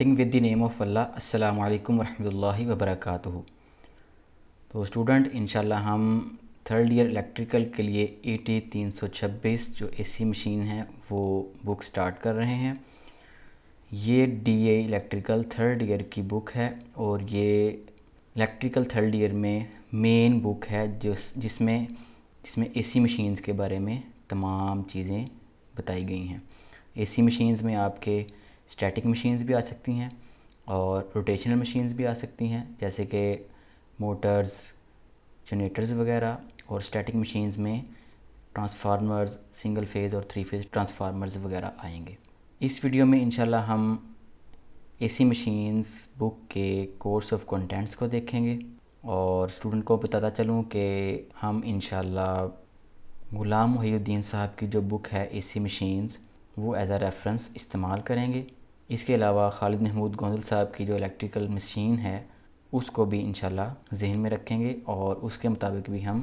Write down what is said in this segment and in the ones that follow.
With the name of अल्लाह। अस्सलामु अलैकुम वरहमतुल्लाहि वबरकातुहू। तो स्टूडेंट इंशाल्लाह हम थर्ड ईयर इलेक्ट्रिकल के लिए ET 326 जो एसी मशीन है वो बुक स्टार्ट कर रहे हैं। ये DA इलेक्ट्रिकल थर्ड ईयर की बुक है और ये इलेक्ट्रिकल थर्ड ईयर में मेन बुक है जिसमें एसी मशीन्स के बारे में तमाम चीज़ें बताई गई हैं। एसी मशीन्स में आपके स्टैटिक मशीन्स भी आ सकती हैं और रोटेशनल मशीन्स भी आ सकती हैं, जैसे कि मोटर्स, जनरेटर्स वगैरह। और स्टैटिक मशीन्स में ट्रांसफार्मर्स, सिंगल फेज़ और 3 फेज़ ट्रांसफार्मर्स वगैरह आएंगे। इस वीडियो में इंशाल्लाह हम एसी मशीन्स बुक के कोर्स ऑफ कंटेंट्स को देखेंगे और स्टूडेंट को बताता चलूँ कि हम इंशाल्लाह ग़ुलाम मुहिउद्दीन साहब की जो बुक है एसी मशीन्स वो एज़ अ रेफरेंस इस्तेमाल करेंगे। इसके अलावा खालिद महमूद गोंदल साहब की जो इलेक्ट्रिकल मशीन है उसको भी इंशाल्लाह जहन में रखेंगे और उसके मुताबिक भी हम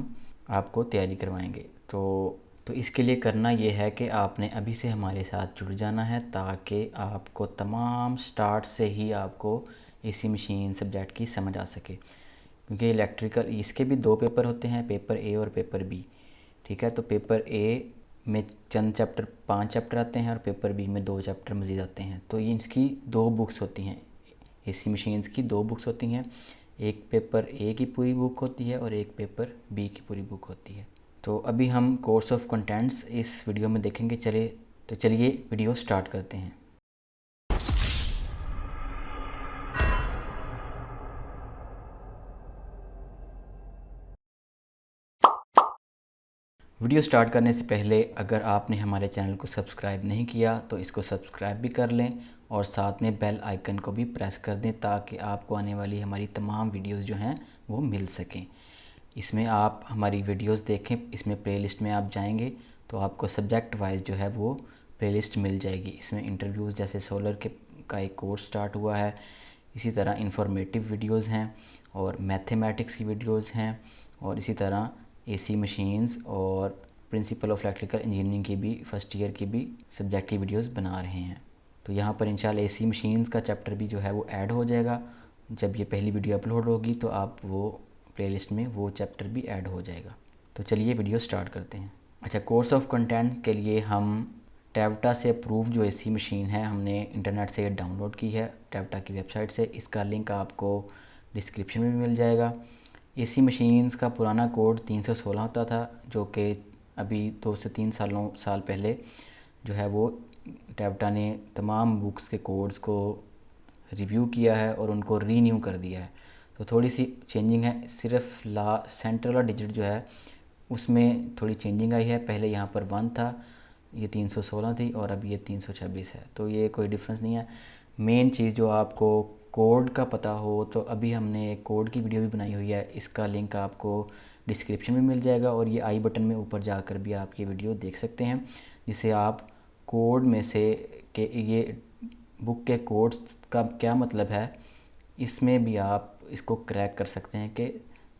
आपको तैयारी करवाएंगे। तो इसके लिए करना ये है कि आपने अभी से हमारे साथ जुड़ जाना है ताकि आपको तमाम स्टार्ट से ही आपको एसी मशीन सब्जेक्ट की समझ आ सके, क्योंकि इलेक्ट्रिकल इसके भी 2 पेपर होते हैं, पेपर ए और पेपर बी। ठीक है, तो पेपर ए में चंद चैप्टर 5 चैप्टर आते हैं और पेपर बी में 2 चैप्टर मज़ीद आते हैं। तो ये इसकी 2 बुक्स होती हैं, एसी मशीन्स की 2 बुक्स होती हैं। एक पेपर ए की पूरी बुक होती है और एक पेपर बी की पूरी बुक होती है। तो अभी हम कोर्स ऑफ कंटेंट्स इस वीडियो में देखेंगे। चलिए वीडियो स्टार्ट करते हैं। वीडियो स्टार्ट करने से पहले अगर आपने हमारे चैनल को सब्सक्राइब नहीं किया तो इसको सब्सक्राइब भी कर लें और साथ में बेल आइकन को भी प्रेस कर दें ताकि आपको आने वाली हमारी तमाम वीडियोस जो हैं वो मिल सकें। इसमें आप हमारी वीडियोस देखें, इसमें प्लेलिस्ट में आप जाएंगे तो आपको सब्जेक्ट वाइज जो है वो प्लेलिस्ट मिल जाएगी। इसमें इंटरव्यूज़ जैसे सोलर का एक कोर्स स्टार्ट हुआ है, इसी तरह इंफॉर्मेटिव वीडियोज़ हैं और मैथमेटिक्स की वीडियोज़ हैं और इसी तरह एसी मशीन्स और प्रिंसिपल ऑफ इलेक्ट्रिकल इंजीनियरिंग की भी फर्स्ट ईयर की भी सब्जेक्ट की वीडियोस बना रहे हैं। तो यहाँ पर इंशाल्लाह एसी मशीन्स का चैप्टर भी जो है वो ऐड हो जाएगा। जब ये पहली वीडियो अपलोड होगी तो आप वो प्लेलिस्ट में वो चैप्टर भी ऐड हो जाएगा। तो चलिए वीडियो स्टार्ट करते हैं। अच्छा, कोर्स ऑफ कंटेंट के लिए हम टेवटा से अप्रूव जो एसी मशीन है हमने इंटरनेट से डाउनलोड की है, टेवटा की वेबसाइट से। इसका लिंक आपको डिस्क्रिप्शन में भी मिल जाएगा। एसी मशीन्स का पुराना कोड 316 होता था, जो कि अभी 2 से 3 साल पहले जो है वो टेवटा ने तमाम बुक्स के कोड्स को रिव्यू किया है और उनको रीन्यू कर दिया है। तो थोड़ी सी चेंजिंग है, सिर्फ सेंटर वाला डिजिट जो है उसमें थोड़ी चेंजिंग आई है। पहले यहाँ पर 1 था, ये 316 थी और अब ये 326 है। तो ये कोई डिफरेंस नहीं है। मेन चीज़ जो आपको कोड का पता हो तो अभी हमने एक कोड की वीडियो भी बनाई हुई है, इसका लिंक आपको डिस्क्रिप्शन में मिल जाएगा और ये आई बटन में ऊपर जाकर भी आप ये वीडियो देख सकते हैं, जिससे आप कोड में से कि ये बुक के कोड्स का क्या मतलब है इसमें भी आप इसको क्रैक कर सकते हैं कि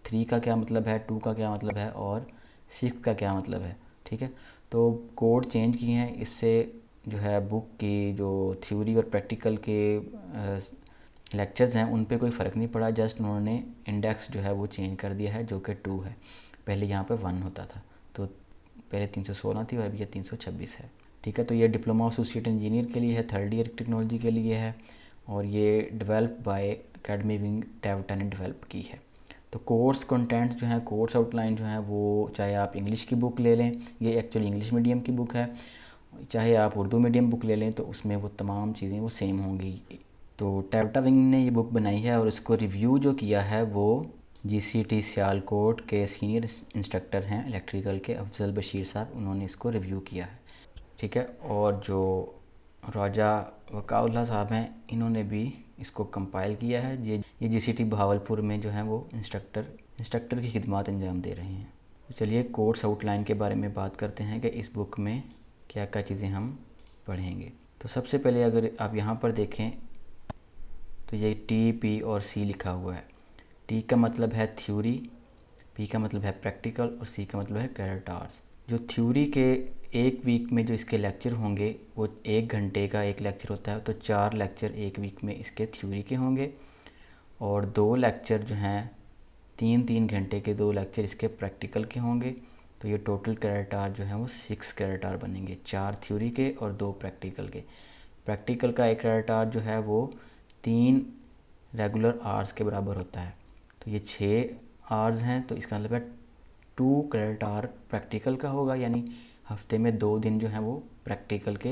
3 का क्या मतलब है, 2 का क्या मतलब है और 6 का क्या मतलब है। ठीक है, तो कोड चेंज किए हैं, इससे जो है बुक की जो थ्योरी और प्रैक्टिकल के लेक्चर्स हैं उन पे कोई फ़र्क नहीं पड़ा। जस्ट उन्होंने इंडेक्स जो है वो चेंज कर दिया है, जो कि 2 है, पहले यहाँ पे 1 होता था। तो पहले 316 थी और अभी ये 326 है। ठीक है, तो ये डिप्लोमा एसोसिएट इंजीनियर के लिए है, थर्ड ईयर टेक्नोलॉजी के लिए है और ये डेवलप बाय एकेडमी विंग टेवटा ने डेवलप की है। तो कोर्स कंटेंट्स जो हैं, कोर्स आउटलाइन जो है वो चाहे आप इंग्लिश की बुक ले लें, ये एक्चुअली इंग्लिश मीडियम की बुक है, चाहे आप उर्दू मीडियम बुक ले लें तो उसमें वो तमाम चीज़ें वो सेम होंगी। तो टेवटा विंग ने ये बुक बनाई है और इसको रिव्यू जो किया है वो GCT सियालकोट के सीनियर इंस्ट्रक्टर हैं इलेक्ट्रिकल के अफजल बशीर साहब, उन्होंने इसको रिव्यू किया है। ठीक है, और जो राजा वकाउल्ला साहब हैं इन्होंने भी इसको कंपाइल किया है। ये GCT बहावलपुर में जो है वो इंस्ट्रक्टर की खिदमत अंजाम दे रहे हैं। तो चलिए कोर्स आउटलाइन के बारे में बात करते हैं कि इस बुक में क्या क्या चीज़ें हम पढ़ेंगे। तो सबसे पहले अगर आप यहाँ पर देखें तो ये T, P और C लिखा हुआ है। T का मतलब है थ्योरी, P का मतलब है प्रैक्टिकल और C का मतलब है क्रेडिट आवर्स। जो थ्योरी के एक वीक में जो इसके लेक्चर होंगे वो 1 घंटे का एक लेक्चर होता है, तो 4 लेक्चर एक वीक में इसके थ्योरी के होंगे और 2 लेक्चर जो हैं 3-3 घंटे के 2 लेक्चर इसके प्रैक्टिकल के होंगे। तो ये टोटल क्रेडिट आवर जो है वो 6 क्रेडिट आवर बनेंगे, 4 थ्योरी के और 2 प्रैक्टिकल के। प्रैक्टिकल का एक क्रेडिट आवर जो है वो 3 रेगुलर आवर्स के बराबर होता है। तो ये 6 आवर्स हैं, तो इसका मतलब है 2 क्रेडिट आवर प्रैक्टिकल का होगा, यानी हफ्ते में 2 दिन जो हैं वो प्रैक्टिकल के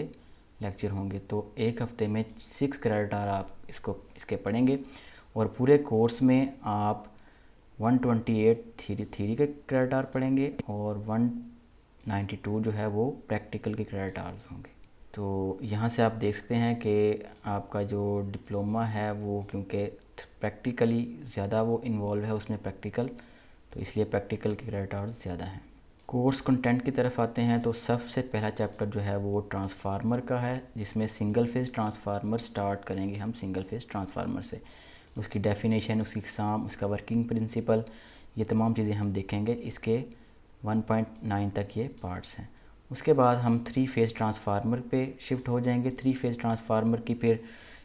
लेक्चर होंगे। तो एक हफ्ते में 6 क्रेडिट आवर आप इसके पढ़ेंगे और पूरे कोर्स में आप 128 थ्योरी के क्रेडिट आवर पढ़ेंगे और 192 जो है वो प्रैक्टिकल के क्रेडिट आवर्स होंगे। तो यहाँ से आप देख सकते हैं कि आपका जो डिप्लोमा है वो क्योंकि प्रैक्टिकली ज़्यादा वो इन्वॉल्व है उसमें प्रैक्टिकल, तो इसलिए प्रैक्टिकल के क्रेडिट आवर्स ज़्यादा हैं। कोर्स कंटेंट की तरफ आते हैं तो सबसे पहला चैप्टर जो है वो ट्रांसफार्मर का है, जिसमें सिंगल फेज़ ट्रांसफार्मर स्टार्ट करेंगे हम सिंगल फेज़ ट्रांसफार्मर से। उसकी डेफिनेशन, उसकी एग्ज़ाम, उसका वर्किंग प्रिंसिपल, ये तमाम चीज़ें हम देखेंगे। इसके 1.9 तक ये पार्ट्स हैं। उसके बाद हम 3 फेज़ ट्रांसफार्मर पे शिफ्ट हो जाएंगे। 3 फेज़ ट्रांसफार्मर की फिर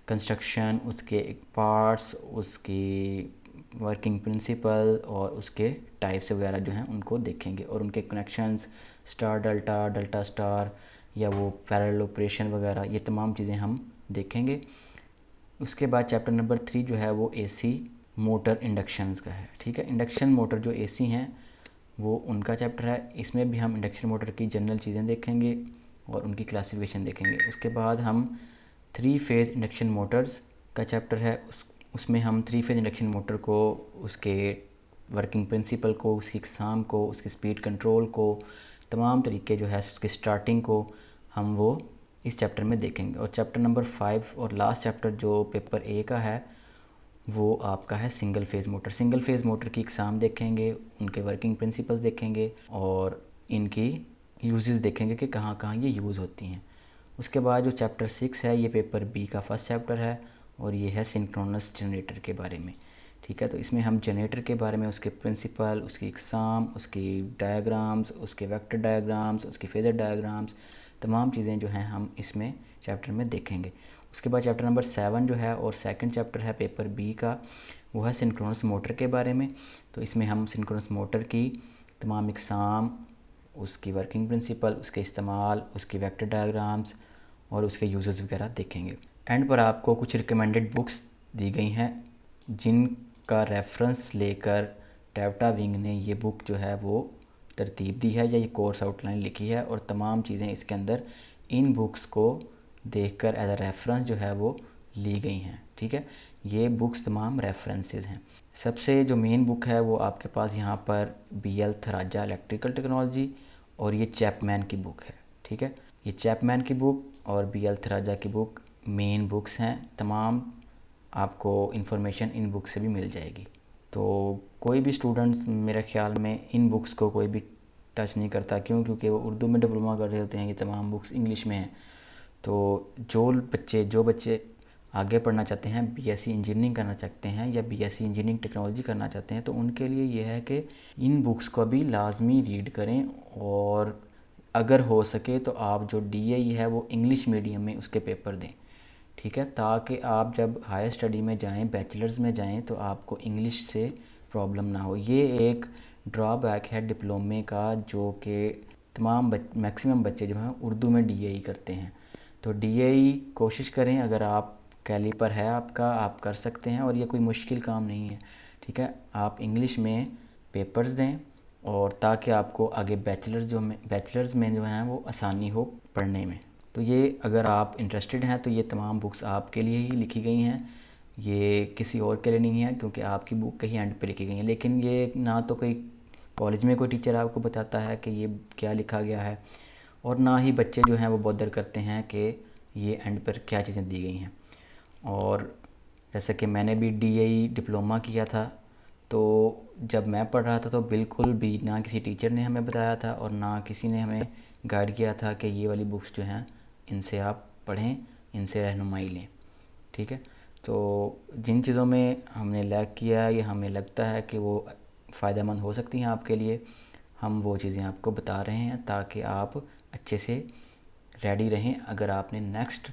कंस्ट्रक्शन, उसके पार्ट्स, उसकी वर्किंग प्रिंसिपल और उसके टाइप्स वगैरह जो हैं उनको देखेंगे और उनके connections, star delta, delta star या वो पैरेलल ऑपरेशन वगैरह, ये तमाम चीज़ें हम देखेंगे। उसके बाद चैप्टर नंबर 3 जो है वो एसी मोटर इंडक्शंस का है। ठीक है, इंडक्शन मोटर जो एसी हैं वो उनका चैप्टर है। इसमें भी हम इंडक्शन मोटर की जनरल चीज़ें देखेंगे और उनकी क्लासिफिकेशन देखेंगे। उसके बाद हम 3 फेज़ इंडक्शन मोटर्स का चैप्टर है, उसमें हम 3 फेज़ इंडक्शन मोटर को, उसके वर्किंग प्रिंसिपल को, उसकी एग्ज़ाम को, उसके स्पीड कंट्रोल को, तमाम तरीके जो है उसकी स्टार्टिंग को हम वो इस चैप्टर में देखेंगे। और चैप्टर नंबर 5 और लास्ट चैप्टर जो पेपर ए का है वो आपका है single phase motor. Single phase motor की एग्ज़ाम देखेंगे, उनके वर्किंग प्रिंसिपल्स देखेंगे और इनकी यूजेस देखेंगे कि कहाँ कहाँ ये यूज़ होती हैं। उसके बाद जो चैप्टर 6 है ये पेपर बी का फर्स्ट चैप्टर है और ये है सिंक्रोनस जनरेटर के बारे में। ठीक है, तो इसमें हम जनरेटर के बारे में, उसके प्रिंसिपल, उसकी एग्ज़ाम, उसकी डायग्राम्स, उसके वेक्टर डायग्राम्स, उसकी फेज़र डायग्राम्स, तमाम चीज़ें जो हैं हम इसमें चैप्टर में देखेंगे। उसके बाद चैप्टर नंबर 7 जो है और सेकंड चैप्टर है पेपर बी का, वो है सिंक्रोनस मोटर के बारे में। तो इसमें हम सिंक्रोनस मोटर की तमाम एग्ज़ाम, उसकी वर्किंग प्रिंसिपल, उसके इस्तेमाल, उसके वेक्टर डायग्राम्स और उसके यूजेस वगैरह देखेंगे। एंड पर आपको कुछ रिकमेंडेड बुक्स दी गई हैं जिनका रेफरेंस लेकर टैवटा विंग ने ये बुक जो है वो तरतीब दी है या ये कोर्स आउटलाइन लिखी है और तमाम चीज़ें इसके अंदर इन बुक्स को देखकर एज अ रेफरेंस जो है वो ली गई हैं। ठीक है, ये बुक्स तमाम रेफरेंसेस हैं। सबसे जो मेन बुक है वो आपके पास यहाँ पर BL थराजा इलेक्ट्रिकल टेक्नोलॉजी और ये चैपमैन की बुक है। ठीक है, ये चैपमैन की बुक और BL थराजा की बुक मेन बुक्स हैं। तमाम आपको इन्फॉर्मेशन इन बुक से भी मिल जाएगी। तो कोई भी स्टूडेंट्स मेरे ख्याल में इन बुक्स को कोई भी टच नहीं करता, क्योंकि वो उर्दू में डिप्लोमा कर रहे होते हैं। ये तमाम बुक्स इंग्लिश में हैं। तो जो बच्चे आगे पढ़ना चाहते हैं, BSc इंजीनियरिंग करना चाहते हैं या BSc इंजीनियरिंग टेक्नोलॉजी करना चाहते हैं, तो उनके लिए ये है कि इन बुक्स को भी लाजमी रीड करें और अगर हो सके तो आप जो DAE है वो इंग्लिश मीडियम में उसके पेपर दें। ठीक है, ताकि आप जब हायर स्टडी में जाएं, बैचलर्स में जाएं, तो आपको इंग्लिश से प्रॉब्लम ना हो। ये एक ड्रॉबैक है डिप्लोमे का, जो कि तमाम मैक्सिमम बच्चे जो हैं उर्दू में DAE करते हैं। तो DAE कोशिश करें, अगर आप कैलिपर है आपका, आप कर सकते हैं और ये कोई मुश्किल काम नहीं है। ठीक है, आप इंग्लिश में पेपर्स दें और ताकि आपको आगे बैचलर्स में जो है वो आसानी हो पढ़ने में। तो ये अगर आप इंटरेस्टेड हैं तो ये तमाम बुक्स आपके लिए ही लिखी गई हैं, ये किसी और के लिए नहीं है, क्योंकि आपकी बुक कहीं एंड पे लिखी गई है। लेकिन ये ना तो कोई कॉलेज में कोई टीचर आपको बताता है कि ये क्या लिखा गया है और ना ही बच्चे जो हैं वो बॉदर करते हैं कि ये एंड पर क्या चीज़ें दी गई हैं। और जैसे कि मैंने भी DAE डिप्लोमा किया था, तो जब मैं पढ़ रहा था तो बिल्कुल भी ना किसी टीचर ने हमें बताया था और ना किसी ने हमें गाइड किया था कि ये वाली बुक्स जो हैं इनसे आप पढ़ें, इनसे रहनुमाई लें। ठीक है, तो जिन चीज़ों में हमने लैग किया है या हमें लगता है कि वो फ़ायदेमंद हो सकती हैं आपके लिए, हम वो चीज़ें आपको बता रहे हैं ताकि आप अच्छे से रेडी रहें अगर आपने नेक्स्ट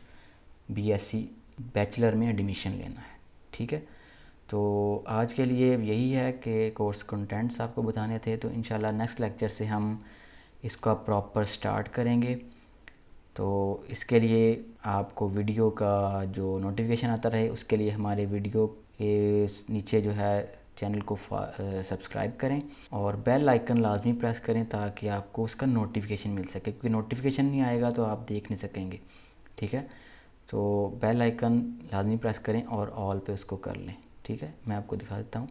बीएससी बैचलर में एडमिशन लेना है। ठीक है, तो आज के लिए यही है कि कोर्स कंटेंट्स आपको बताने थे। तो इंशाल्लाह नेक्स्ट लेक्चर से हम इसका प्रॉपर स्टार्ट करेंगे। तो इसके लिए आपको वीडियो का जो नोटिफिकेशन आता रहे उसके लिए हमारे वीडियो के नीचे जो है चैनल को सब्सक्राइब करें और बेल आइकन लाजमी प्रेस करें ताकि आपको उसका नोटिफिकेशन मिल सके, क्योंकि नोटिफिकेशन नहीं आएगा तो आप देख नहीं सकेंगे। ठीक है, तो बेल आइकन लाजमी प्रेस करें और ऑल पे उसको कर लें। ठीक है, मैं आपको दिखा देता हूँ।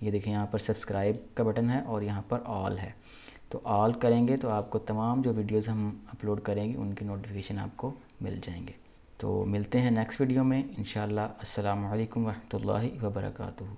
ये देखिए यहाँ पर सब्सक्राइब का बटन है और यहाँ पर ऑल है। तो ऑल करेंगे तो आपको तमाम जो वीडियोस हम अपलोड करेंगे उनकी नोटिफिकेशन आपको मिल जाएंगे। तो मिलते हैं नेक्स्ट वीडियो में इंशाल्लाह। अस्सलामु अलैकुम वरहमतुल्लाहि वबरकातुहू।